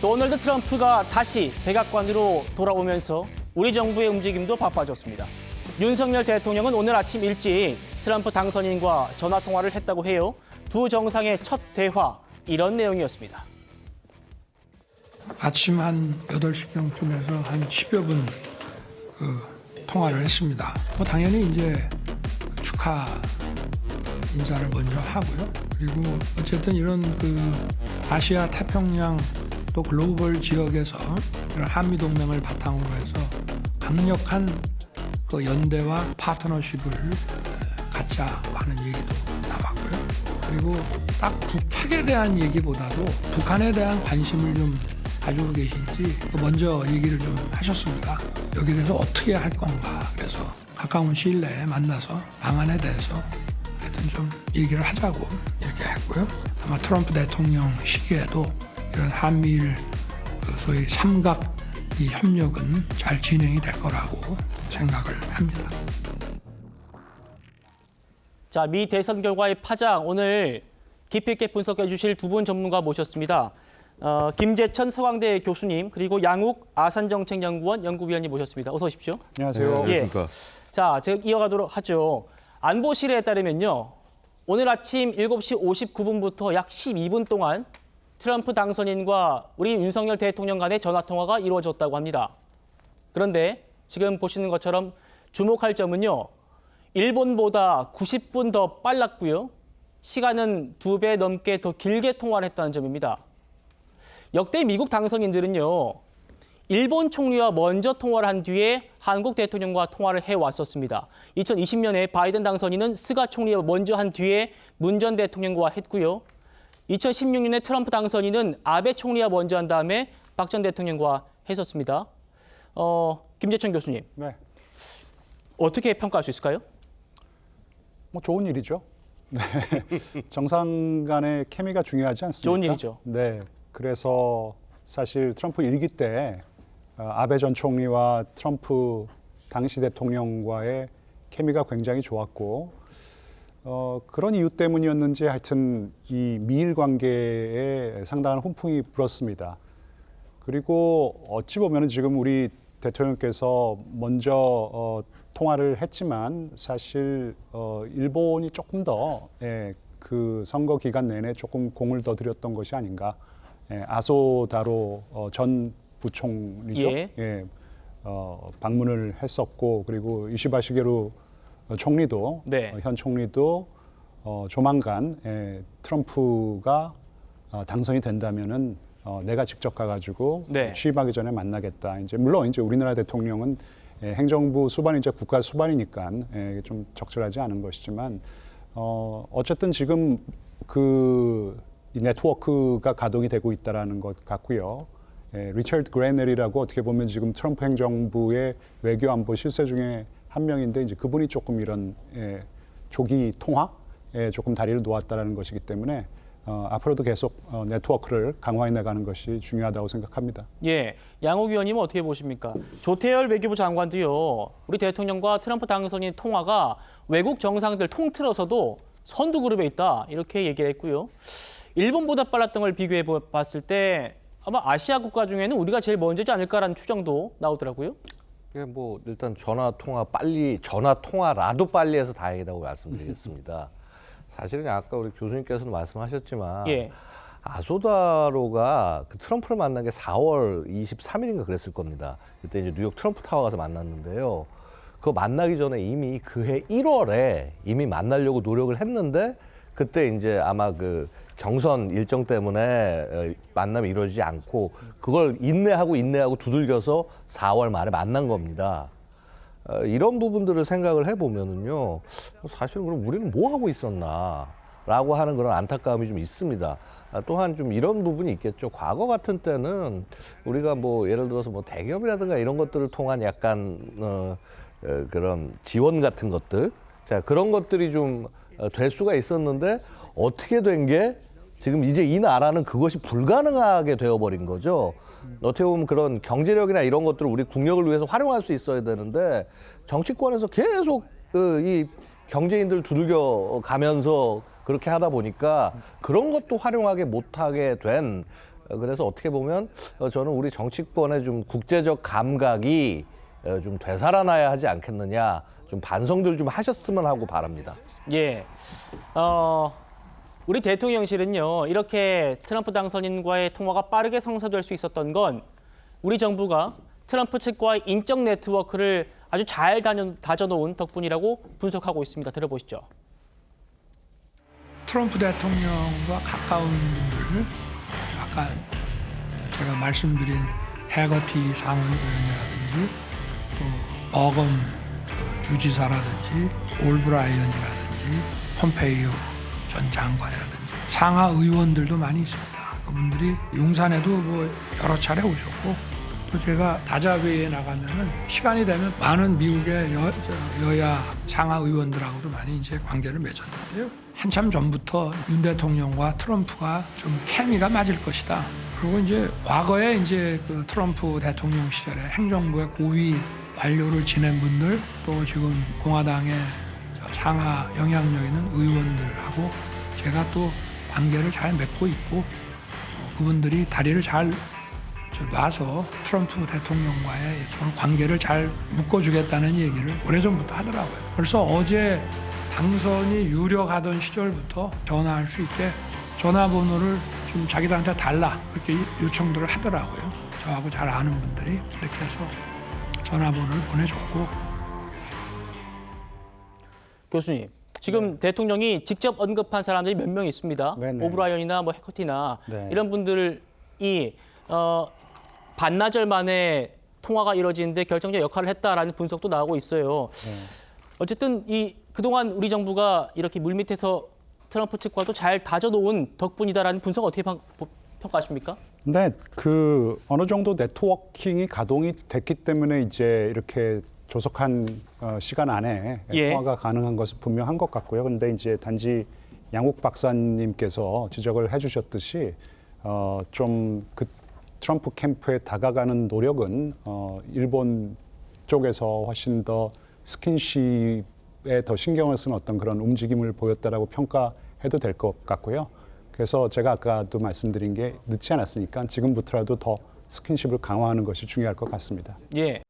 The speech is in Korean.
도널드 트럼프가 다시 백악관으로 돌아오면서 우리 정부의 움직임도 바빠졌습니다. 윤석열 대통령은 오늘 아침 일찍 트럼프 당선인과 전화 통화를 했다고 해요. 두 정상의 첫 대화, 이런 내용이었습니다. 아침 한 8시경쯤에서 한 10여 분 통화를 했습니다. 당연히 이제 축하 인사를 먼저 하고요. 그리고 어쨌든 이런 아시아 태평양 또 글로벌 지역에서 이런 한미 동맹을 바탕으로 해서 강력한 연대와 파트너십을 갖자 하는 얘기도 나왔고요. 그리고 딱 북핵에 대한 얘기보다도 북한에 대한 관심을 좀 가지고 계신지 먼저 얘기를 좀 하셨습니다. 여기에 대해서 어떻게 할 건가. 그래서 가까운 시일 내에 만나서 방안에 대해서 하여튼 좀 얘기를 하자고 이렇게 했고요. 아마 트럼프 대통령 시기에도 이런 한미일 소위 삼각 이 협력은 잘 진행이 될 거라고 생각을 합니다. 자, 미 대선 결과의 파장, 오늘 깊이 있게 분석해 주실 두 분 전문가 모셨습니다. 김재천 서강대 교수님, 그리고 양욱 아산정책연구원 연구위원님 모셨습니다. 어서 오십시오. 안녕하세요. 예. 안녕하십니까. 자, 제가 이어가도록 하죠. 안보실에 따르면요, 오늘 아침 7시 59분부터 약 12분 동안 트럼프 당선인과 우리 윤석열 대통령 간의 전화통화가 이루어졌다고 합니다. 그런데 지금 보시는 것처럼 주목할 점은요, 일본보다 90분 더 빨랐고요. 시간은 2배 넘게 더 길게 통화를 했다는 점입니다. 역대 미국 당선인들은요, 일본 총리와 먼저 통화를 한 뒤에 한국 대통령과 통화를 해왔었습니다. 2020년에 바이든 당선인은 스가 총리와 먼저 한 뒤에 문 전 대통령과 했고요. 2016년에 트럼프 당선인은 아베 총리와 먼저 한 다음에 박 전 대통령과 했었습니다. 김재천 교수님, 네, 어떻게 평가할 수 있을까요? 뭐 좋은 일이죠. 네. 정상 간의 케미가 중요하지 않습니까? 좋은 일이죠. 네, 그래서 사실 트럼프 일기 때 아베 전 총리와 트럼프 당시 대통령과의 케미가 굉장히 좋았고 그런 이유 때문이었는지 하여튼 이 미일 관계에 상당한 훈풍이 불었습니다. 그리고 어찌 보면 지금 우리 대통령께서 먼저 통화를 했지만 사실 일본이 조금 더 그 선거 기간 내내 조금 공을 더 들였던 것이 아닌가. 아소다로 전 부총리죠. 예. 방문을 했었고, 그리고 이시바 시게루 총리도 네. 현 총리도 조만간 트럼프가 당선이 된다면은 내가 직접 가가지고 네. 취임하기 전에 만나겠다. 이제 물론 이제 우리나라 대통령은 행정부 수반이자 국가 수반이니까 좀 적절하지 않은 것이지만 어쨌든 지금 이 네트워크가 가동이 되고 있다라는 것 같고요. 리처드 그레넬이라고 어떻게 보면 지금 트럼프 행정부의 외교 안보 실세 중에 한 명인데 이제 그분이 조금 이런 조기 통화에 조금 다리를 놓았다라는 것이기 때문에 앞으로도 계속 네트워크를 강화해 나가는 것이 중요하다고 생각합니다. 예, 양욱 의원님은 어떻게 보십니까? 조태열 외교부 장관도요, 우리 대통령과 트럼프 당선인 통화가 외국 정상들 통틀어서도 선두 그룹에 있다, 이렇게 얘기를 했고요. 일본보다 빨랐던 걸 비교해 봤을 때 아마 아시아 국가 중에는 우리가 제일 먼저지 않을까라는 추정도 나오더라고요. 예, 뭐 일단 전화 통화라도 빨리 해서 다행이라고 말씀드리겠습니다. 사실은 아까 우리 교수님께서도 말씀하셨지만 예. 아소다로가 트럼프를 만난 게 4월 23일인가 그랬을 겁니다. 그때 이제 뉴욕 트럼프 타워 가서 만났는데요. 그거 만나기 전에 이미 그해 1월에 이미 만나려고 노력을 했는데 그때 이제 아마 그 경선 일정 때문에 만남이 이루어지지 않고 그걸 인내하고 두들겨서 4월 말에 만난 겁니다. 이런 부분들을 생각을 해보면은요, 사실은 그럼 우리는 뭐 하고 있었나라고 하는 그런 안타까움이 좀 있습니다. 또한 좀 이런 부분이 있겠죠. 과거 같은 때는 우리가 뭐 예를 들어서 뭐 대기업이라든가 이런 것들을 통한 약간 그런 지원 같은 것들, 자 그런 것들이 좀 될 수가 있었는데 어떻게 된 게 지금 이제 이 나라는 그것이 불가능하게 되어버린 거죠. 어떻게 보면 그런 경제력이나 이런 것들을 우리 국력을 위해서 활용할 수 있어야 되는데 정치권에서 계속 이 경제인들 두들겨 가면서 그렇게 하다 보니까 그런 것도 활용하게 못하게 된 그래서 어떻게 보면 저는 우리 정치권의 좀 국제적 감각이 좀 되살아나야 하지 않겠느냐, 좀 반성들 좀 하셨으면 하고 바랍니다. 예. 우리 대통령실은요, 이렇게 트럼프 당선인과의 통화가 빠르게 성사될 수 있었던 건 우리 정부가 트럼프 측과의 인적 네트워크를 아주 잘 다져놓은 덕분이라고 분석하고 있습니다. 들어보시죠. 트럼프 대통령과 가까운 분들, 아까 제가 말씀드린 해거티 상원의원이라든지 또 어검 주지사라든지 올브라이언이라든지 폼페이오 전 장관이라든지 상하 의원들도 많이 있습니다. 그분들이 용산에도 뭐 여러 차례 오셨고, 또 제가 다자회의에 나가면은 시간이 되면 많은 미국의 여야 상하 의원들하고도 많이 이제 관계를 맺었는데요. 한참 전부터 윤 대통령과 트럼프가 좀 케미가 맞을 것이다. 그리고 이제 과거에 이제 그 트럼프 대통령 시절에 행정부의 고위 관료를 지낸 분들, 또 지금 공화당의 상하 영향력 있는 의원들하고 제가 또 관계를 잘 맺고 있고, 그분들이 다리를 잘 놔서 트럼프 대통령과의 서로 관계를 잘 묶어주겠다는 얘기를 오래전부터 하더라고요. 벌써 어제 당선이 유력하던 시절부터 전화할 수 있게 전화번호를 좀 자기들한테 달라, 그렇게 요청들을 하더라고요. 저하고 잘 아는 분들이 이렇게 해서 전화번호를 보내줬고. 교수님, 지금 대통령이 직접 언급한 사람들이 몇 명 있습니다. 네네. 오브라이언이나 뭐 해커티나 네. 이런 분들이 반나절 만에 통화가 이루어지는데 결정적 역할을 했다라는 분석도 나오고 있어요. 어쨌든 그동안 우리 정부가 이렇게 물밑에서 트럼프 측과도 잘 다져놓은 덕분이다라는 분석 어떻게 평가하십니까? 네, 그 어느 정도 네트워킹이 가동이 됐기 때문에 이제 이렇게 조속한 시간 안에 예. 통화가 가능한 것은 분명한 것 같고요. 근데 이제 단지 양욱 박사님께서 지적을 해주셨듯이 좀 그 트럼프 캠프에 다가가는 노력은 일본 쪽에서 훨씬 더 스킨십에 더 신경을 쓴 어떤 그런 움직임을 보였다라고 평가해도 될 것 같고요. 그래서 제가 아까도 말씀드린 게 늦지 않았으니까 지금부터라도 더 스킨십을 강화하는 것이 중요할 것 같습니다. 예.